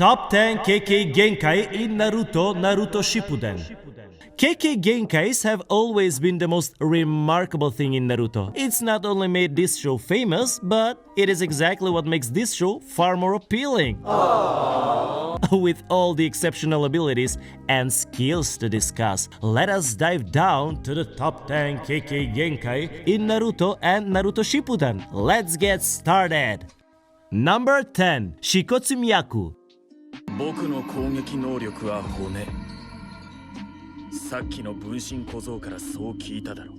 Top 10 Kekkei Genkai in Naruto Shippuden. Kekkei Genkais have always been the most remarkable thing in Naruto. It's not only made this show famous, but it is exactly what makes this show far more appealing. With all the exceptional abilities and skills to discuss, let us dive down to the top 10 Kekkei Genkai in Naruto and Naruto Shippuden. Let's get started! Number 10. Shikotsu Myaku. 僕の攻撃能力は骨。さっきの分身小僧からそう聞いただろう。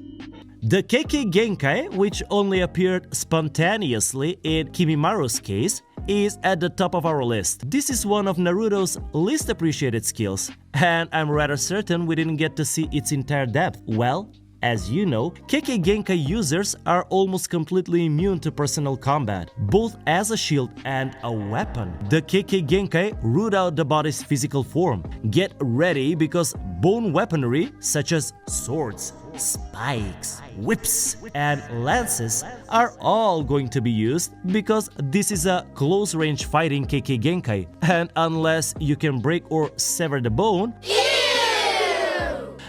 The Kekkei Genkai, which only appeared spontaneously in Kimimaru's case, is at the top of our list. This is one of Naruto's least appreciated skills, and I'm rather certain we didn't get to see its entire depth. Well, as you know, Kekkei Genkai users are almost completely immune to personal combat, both as a shield and a weapon. The Kekkei Genkai root out the body's physical form. Get ready because bone weaponry such as swords, spikes, whips, and lances are all going to be used because this is a close-range fighting Kekkei Genkai, and unless you can break or sever the bone,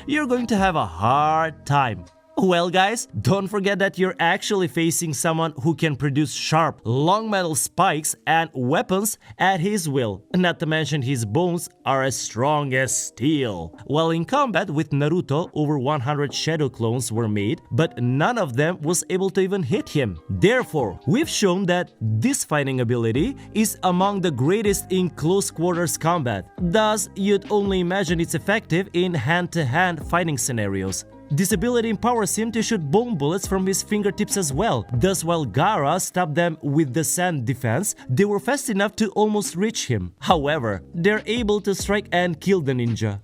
you're going to have a hard time. Well guys, don't forget that you're actually facing someone who can produce sharp, long metal spikes and weapons at his will. Not to mention his bones are as strong as steel. While in combat with Naruto, over 100 shadow clones were made, but none of them was able to even hit him. Therefore, we've shown that this fighting ability is among the greatest in close quarters combat. Thus, you'd only imagine it's effective in hand-to-hand fighting scenarios. This ability empowers him to shoot bone bullets from his fingertips as well. Thus, while Gaara stopped them with the sand defense, they were fast enough to almost reach him. However, they're able to strike and kill the ninja.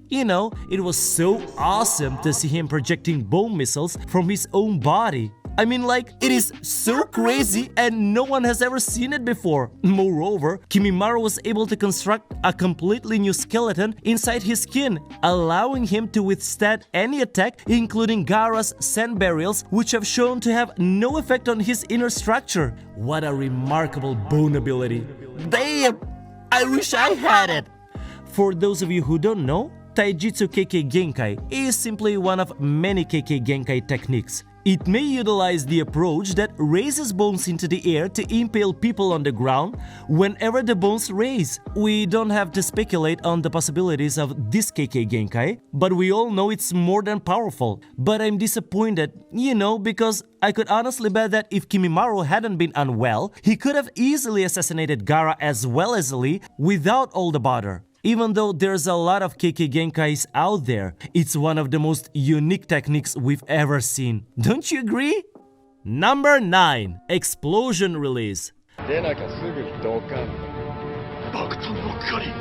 You know, it was so awesome to see him projecting bone missiles from his own body. I mean, like, it is so crazy and no one has ever seen it before. Moreover, Kimimaru was able to construct a completely new skeleton inside his skin, allowing him to withstand any attack, including Gaara's sand burials, which have shown to have no effect on his inner structure. What a remarkable bone ability. Damn! I wish I had it! For those of you who don't know, Taijutsu Kekkei Genkai is simply one of many Kekkei Genkai techniques. It may utilize the approach that raises bones into the air to impale people on the ground whenever the bones raise. We don't have to speculate on the possibilities of this Kekkei Genkai, but we all know it's more than powerful. But I'm disappointed, you know, because I could honestly bet that if Kimimaru hadn't been unwell, he could have easily assassinated Gaara as well as Lee without all the bother. Even though there's a lot of Kekkei Genkais out there, it's one of the most unique techniques we've ever seen. Don't you agree? Number 9. Explosion Release. 出なきゃすぐドカン。爆弾の狩り。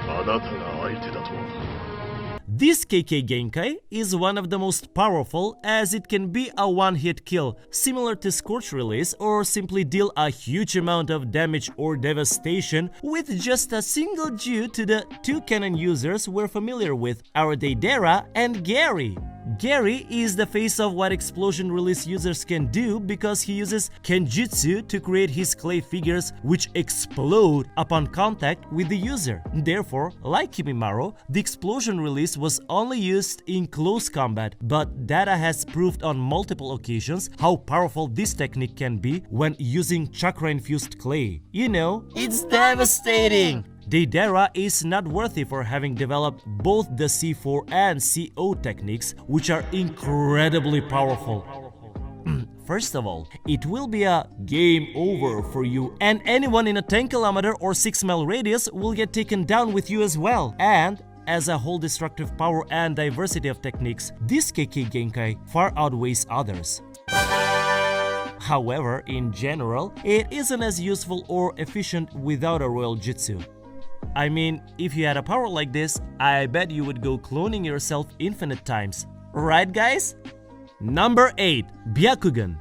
あなたが相手だと。 This Kekkei Genkai is one of the most powerful as it can be a one-hit kill, similar to Scorch Release, or simply deal a huge amount of damage or devastation with just a single due to the two canon users we're familiar with, our Deidara and Gary. Gary is the face of what Explosion Release users can do because he uses Kenjutsu to create his clay figures which explode upon contact with the user. Therefore, like Kimimaru, the Explosion Release was only used in close combat, but data has proved on multiple occasions how powerful this technique can be when using chakra-infused clay. You know, it's devastating! Deidara is not worthy for having developed both the C4 and CO techniques, which are incredibly powerful. First of all, it will be a game over for you, and anyone in a 10 km or 6 mile radius will get taken down with you as well. And as a whole destructive power and diversity of techniques, this Kekkei Genkai far outweighs others. However, in general, it isn't as useful or efficient without a royal jutsu. I mean, if you had a power like this, I bet you would go cloning yourself infinite times. Right, guys? Number 8. Byakugan.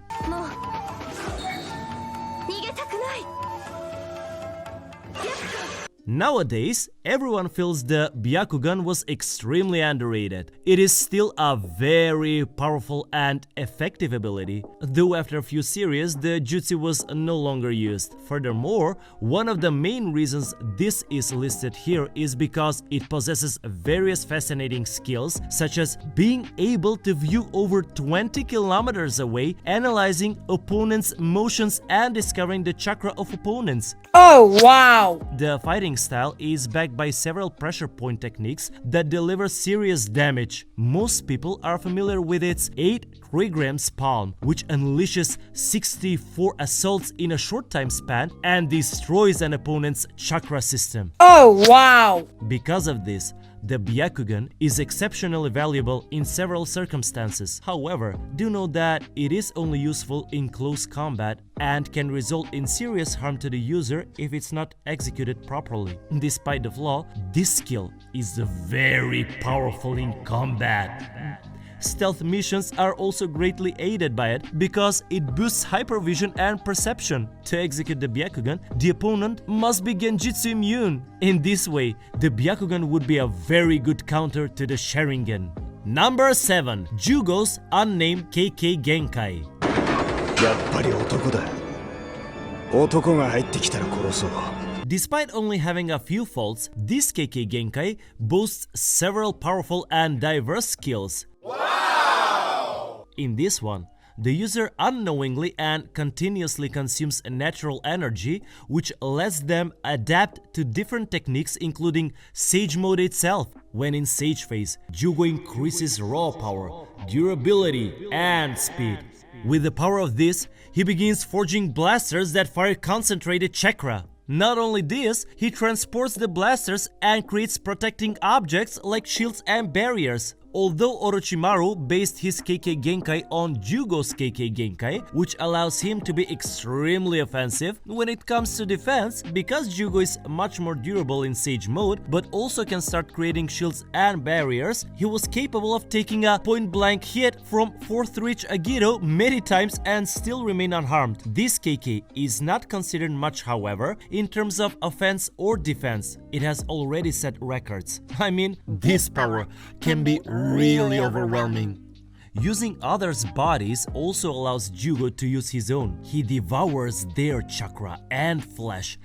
Nowadays, everyone feels the Byakugan was extremely underrated. It is still a very powerful and effective ability, though after a few series the jutsu was no longer used. Furthermore, one of the main reasons this is listed here is because it possesses various fascinating skills, such as being able to view over 20 kilometers away, analyzing opponents' motions and discovering the chakra of opponents. Oh wow! The fighting style is backed by several pressure point techniques that deliver serious damage. Most people are familiar with its 8 trigrams palm, which unleashes 64 assaults in a short time span and destroys an opponent's chakra system. Oh wow! Because of this, the Byakugan is exceptionally valuable in several circumstances. However, do know that it is only useful in close combat and can result in serious harm to the user if it's not executed properly. Despite the flaw, this skill is very powerful in combat. Stealth missions are also greatly aided by it because it boosts hypervision and perception. To execute the Byakugan, the opponent must be Genjutsu immune. In this way, the Byakugan would be a very good counter to the Sharingan. Number 7. Jugo's unnamed Kekkei Genkai. やっぱり男だ。男が入ってきたら殺そう。 Despite only having a few faults, this Kekkei Genkai boasts several powerful and diverse skills. Wow! In this one, the user unknowingly and continuously consumes natural energy, which lets them adapt to different techniques including Sage Mode itself. When in Sage phase, Jugo increases raw power, durability, and speed. With the power of this, he begins forging blasters that fire concentrated chakra. Not only this, he transports the blasters and creates protecting objects like shields and barriers. Although Orochimaru based his Kekkei Genkai on Jugo's Kekkei Genkai, which allows him to be extremely offensive when it comes to defense, because Jugo is much more durable in Sage mode, but also can start creating shields and barriers, he was capable of taking a point-blank hit from 4th Reach Agito many times and still remain unharmed. This Kekkei is not considered much, however, in terms of offense or defense. It has already set records. I mean, this power can be really overwhelming. Using others' bodies also allows Jugo to use his own. He devours their chakra and flesh.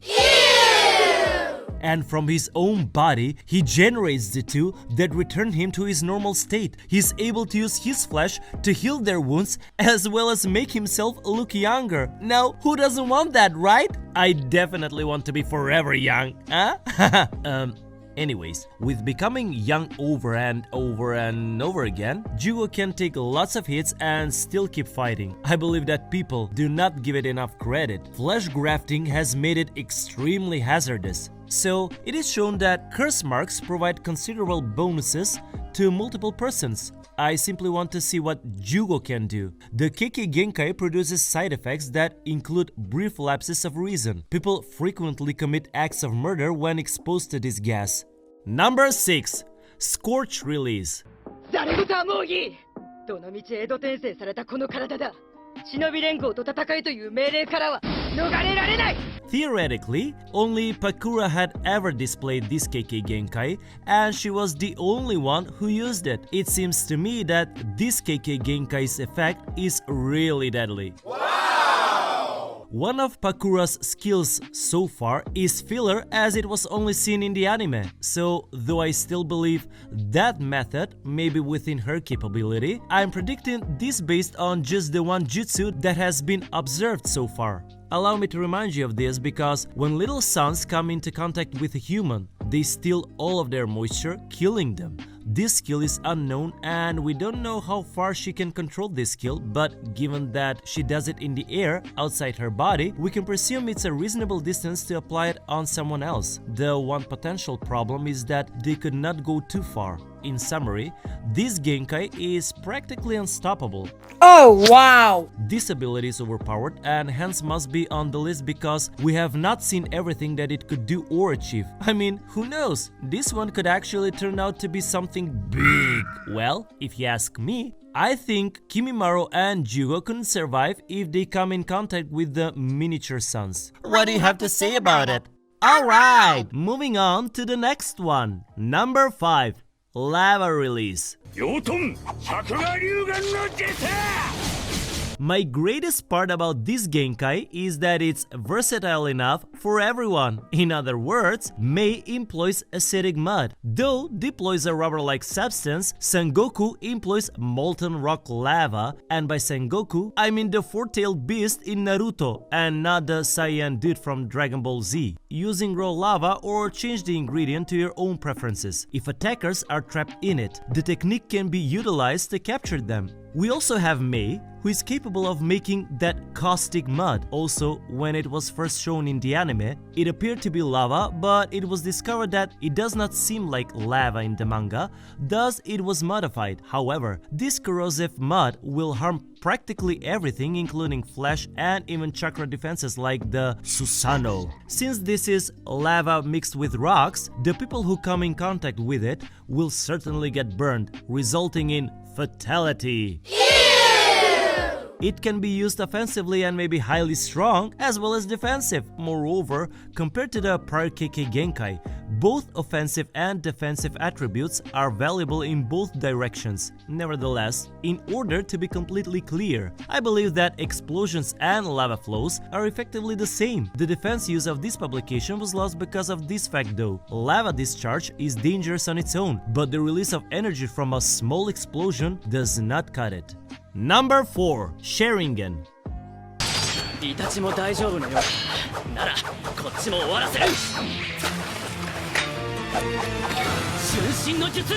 And from his own body, he generates the two that return him to his normal state. He's able to use his flesh to heal their wounds as well as make himself look younger. Now, who doesn't want that, right? I definitely want to be forever young, huh? Anyways, with becoming young over and over and over again, Jugo can take lots of hits and still keep fighting. I believe that people do not give it enough credit. Flesh grafting has made it extremely hazardous. So, it is shown that curse marks provide considerable bonuses to multiple persons. I simply want to see what Jugo can do. The Kekkei Genkai produces side effects that include brief lapses of reason. People frequently commit acts of murder when exposed to this gas. Number 6. Scorch Release. ざれ言はもういい。どのみち江戸転生されたこの体だ。忍び連合と戦いという命令からは逃れられない。 Theoretically, only Pakura had ever displayed this Kekkei Genkai, and she was the only one who used it. It seems to me that this Kekkei Genkai's effect is really deadly. One of Pakura's skills so far is filler, as it was only seen in the anime. So, though I still believe that method may be within her capability, I'm predicting this based on just the one jutsu that has been observed so far. Allow me to remind you of this because when little suns come into contact with a human, they steal all of their moisture, killing them. This skill is unknown and we don't know how far she can control this skill, but given that she does it in the air outside her body, we can presume it's a reasonable distance to apply it on someone else. The one potential problem is that they could not go too far. In summary, this Genkai is practically unstoppable. Oh wow! This ability is overpowered and hence must be on the list because we have not seen everything that it could do or achieve. I mean, who knows? This one could actually turn out to be something big. Well, if you ask me, I think Kimimaro and Jugo couldn't survive if they come in contact with the miniature suns. What do you have to say about it? Alright, moving on to the next one. Number 5. Lava release. 養豚尺が龍眼の出た My greatest part about this Genkai is that it's versatile enough for everyone. In other words, Mei employs acidic mud. Though deploys a rubber-like substance, Sengoku employs molten rock lava, and by Sengoku, I mean the four-tailed beast in Naruto and not the Saiyan dude from Dragon Ball Z. Using raw lava or change the ingredient to your own preferences. If attackers are trapped in it, the technique can be utilized to capture them. We also have Mei, who is capable of making that caustic mud. Also, when it was first shown in the anime, it appeared to be lava, but it was discovered that it does not seem like lava in the manga, thus it was modified. However, this corrosive mud will harm practically everything, including flesh and even chakra defenses like the Susanoo. Since this is lava mixed with rocks, the people who come in contact with it will certainly get burned, resulting in fatality. It can be used offensively and may be highly strong as well as defensive. Moreover, compared to the prior Kekkei Genkai, both offensive and defensive attributes are valuable in both directions. Nevertheless, in order to be completely clear, I believe that explosions and lava flows are effectively the same. The defense use of this publication was lost because of this fact though. Lava discharge is dangerous on its own, but the release of energy from a small explosion does not cut it. Number 4. Sharingan. イタチも大丈夫のようならこっちも終わらせる瞬身の術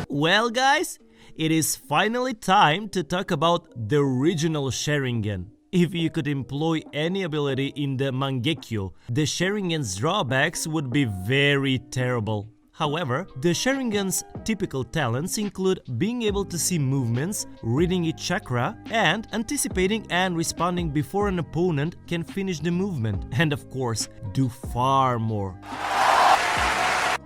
Well guys, it is finally time to talk about the original Sharingan. If you could employ any ability in the Mangekyo, the Sharingan's drawbacks would be very terrible. However, the Sharingan's typical talents include being able to see movements, reading each chakra, and anticipating and responding before an opponent can finish the movement, and of course, do far more.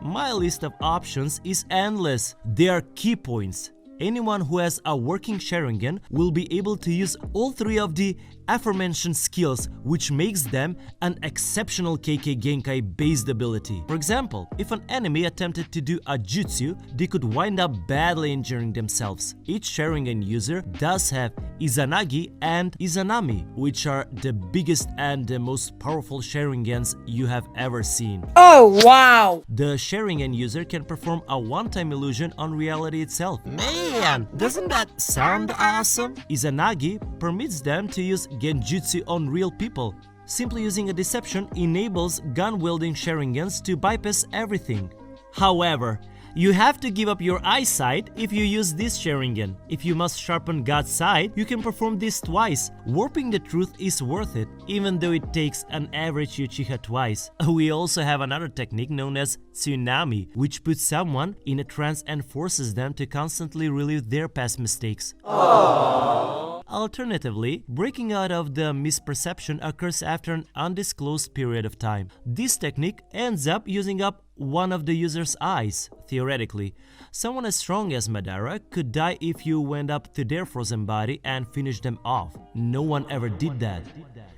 My list of options is endless. They are key points. Anyone who has a working Sharingan will be able to use all three of the aforementioned skills, which makes them an exceptional Kekkei Genkai based ability. For example, if an enemy attempted to do a jutsu, they could wind up badly injuring themselves. Each Sharingan user does have Izanagi and Izanami, which are the biggest and the most powerful Sharingans you have ever seen. Oh wow! The Sharingan user can perform a one-time illusion on reality itself. Man, doesn't that sound awesome? Izanagi permits them to use genjutsu on real people. Simply using a deception enables gun-wielding Sharingans to bypass everything. However, you have to give up your eyesight if you use this Sharingan. If you must sharpen God's sight, you can perform this twice. Warping the truth is worth it, even though it takes an average Uchiha twice. We also have another technique known as Tsunami, which puts someone in a trance and forces them to constantly relive their past mistakes. Alternatively, breaking out of the misperception occurs after an undisclosed period of time. This technique ends up using up one of the user's eyes. Theoretically, someone as strong as Madara could die if you went up to their frozen body and finished them off. No one ever did that.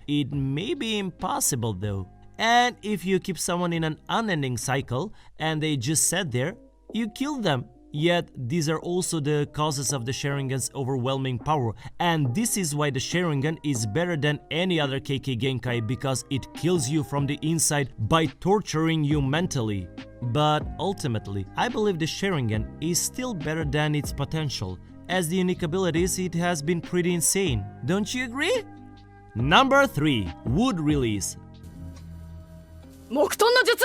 It may be impossible though. And if you keep someone in an unending cycle and they just sat there, you kill them. Yet, these are also the causes of the Sharingan's overwhelming power, and this is why the Sharingan is better than any other Kekkei Genkai, because it kills you from the inside by torturing you mentally. But ultimately, I believe the Sharingan is still better than its potential. As the unique abilities, it has been pretty insane. Don't you agree? Number 3. Wood release. 木遁の術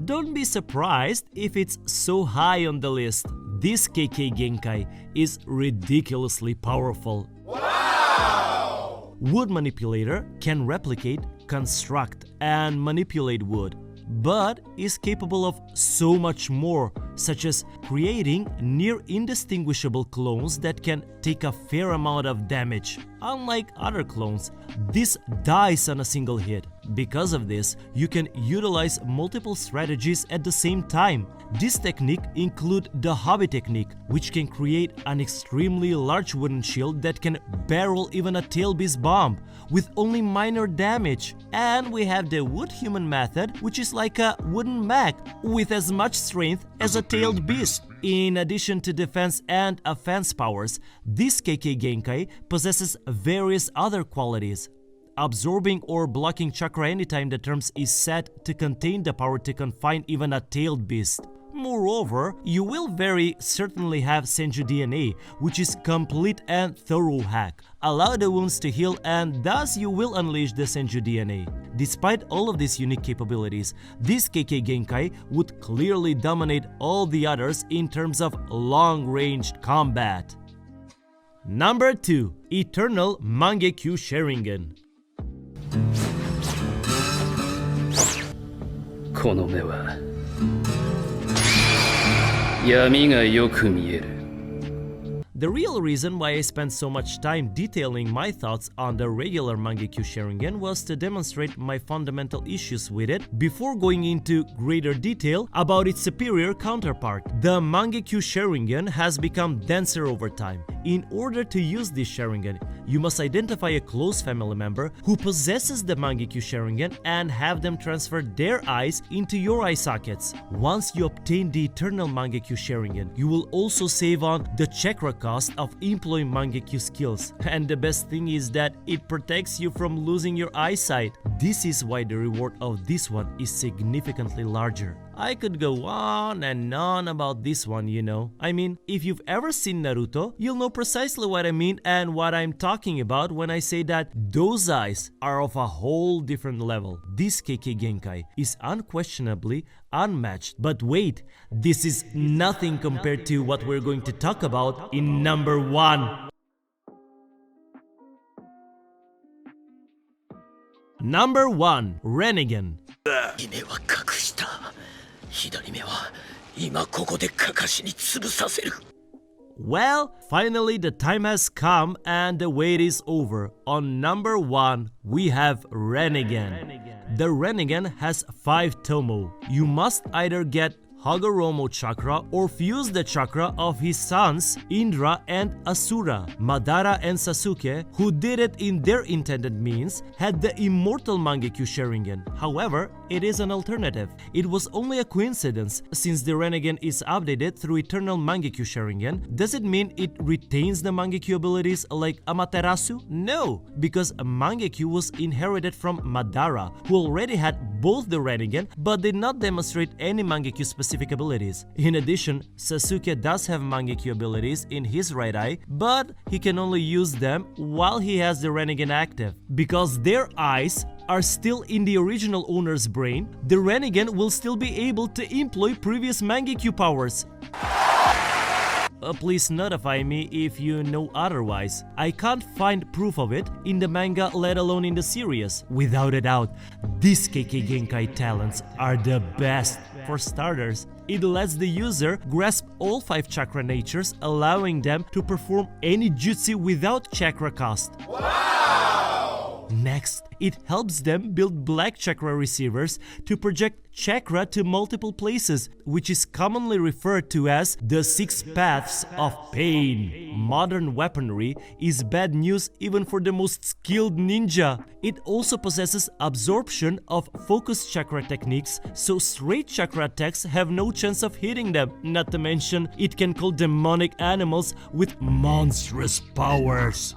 Don't be surprised if it's so high on the list. This Kekkei Genkai is ridiculously powerful. Wow! Wood Manipulator can replicate, construct, and manipulate wood, but is capable of so much more, such as creating near indistinguishable clones that can take a fair amount of damage. Unlike other clones, this dies on a single hit. Because of this, you can utilize multiple strategies at the same time. This technique includes the hobby technique, which can create an extremely large wooden shield that can barrel even a tail beast bomb with only minor damage. And we have the wood human method, which is like a wooden mech with as much strength as a tailed beast. In addition to defense and offense powers, this Kekkei Genkai possesses various other qualities. Absorbing or blocking chakra anytime the term is set to contain the power to confine even a tailed beast. Moreover, you will very certainly have Senju DNA, which is complete and thorough hack. Allow the wounds to heal and thus you will unleash the Senju DNA. Despite all of these unique capabilities, this Kekkei Genkai would clearly dominate all the others in terms of long-range combat. Number 2. Eternal Mangekyu Sharingan. この目は闇がよく見える。 The real reason why I spent so much time detailing my thoughts on the regular Mangekyu Sharingan was to demonstrate my fundamental issues with it before going into greater detail about its superior counterpart. The Mangekyu Sharingan has become denser over time. In order to use this Sharingan, you must identify a close family member who possesses the Mangekyu Sharingan and have them transfer their eyes into your eye sockets. Once you obtain the Eternal Mangekyu Sharingan, you will also save on the chakra cost of employing Mangekyu skills. And the best thing is that it protects you from losing your eyesight. This is why the reward of this one is significantly larger. I could go on and on about this one, you know. I mean, if you've ever seen Naruto, you'll know precisely what I mean and what I'm talking about when I say that those eyes are of a whole different level. This Kekkei Genkai is unquestionably unmatched. But wait, this is nothing compared to what we're going to talk about in number 1. Number 1. Renegade. 目は隠した。左目は今ここでカカシに潰させる。 Well, finally the time has come and the wait is over. On number 1, we have Renegade. The Renegade has 5 tomo. You must either get Hagoromo chakra or fuse the chakra of his sons Indra and Asura. Madara and Sasuke, who did it in their intended means, had the immortal Mangekyu Sharingan. However, it is an alternative. It was only a coincidence since the Renegade is updated through Eternal Mangekyu Sharingan. Does it mean it retains the Mangekyu abilities like Amaterasu? No, because Mangekyu was inherited from Madara, who already had both the Renegade but did not demonstrate any Mangekyu specific abilities. In addition, Sasuke does have Mangekyu abilities in his right eye, but he can only use them while he has the Renegade active. Because their eyes are still in the original owner's brain, the Renegade will still be able to employ previous Mangekyu powers. Please notify me if you know otherwise. I can't find proof of it in the manga, let alone in the series. Without a doubt, these Kekkei Genkai talents are the best. For starters, it lets the user grasp all 5 chakra natures, allowing them to perform any jutsu without chakra cost. Wow! Next, it helps them build black chakra receivers to project chakra to multiple places, which is commonly referred to as the 6 paths of pain. Modern weaponry is bad news even for the most skilled ninja. It also possesses absorption of focus chakra techniques, so straight chakra attacks have no chance of hitting them. Not to mention, it can call demonic animals with monstrous powers.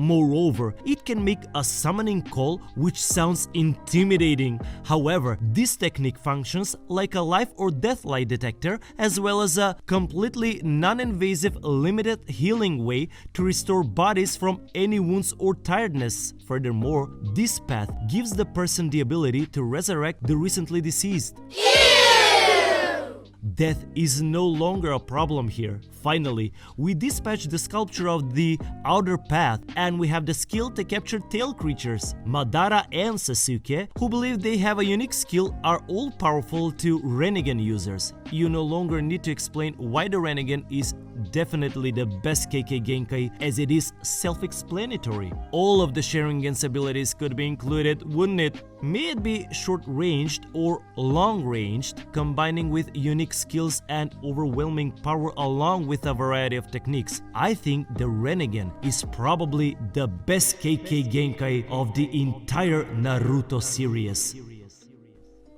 Moreover, it can make a summoning call which sounds intimidating. However, this technique functions like a life or death lie detector, as well as a completely non-invasive limited healing way to restore bodies from any wounds or tiredness. Furthermore, this path gives the person the ability to resurrect the recently deceased. Death is no longer a problem here. Finally, we dispatch the sculpture of the outer path and we have the skill to capture tail creatures. Madara and Sasuke, who believe they have a unique skill, are all powerful to Renegade users. You no longer need to explain why the Renegade is definitely the best Kekkei Genkai as it is self-explanatory. All of the Sharingan's abilities could be included, wouldn't it? May it be short-ranged or long-ranged, combining with unique skills and overwhelming power along with a variety of techniques. I think the Renegan is probably the best Kekkei Genkai of the entire Naruto series.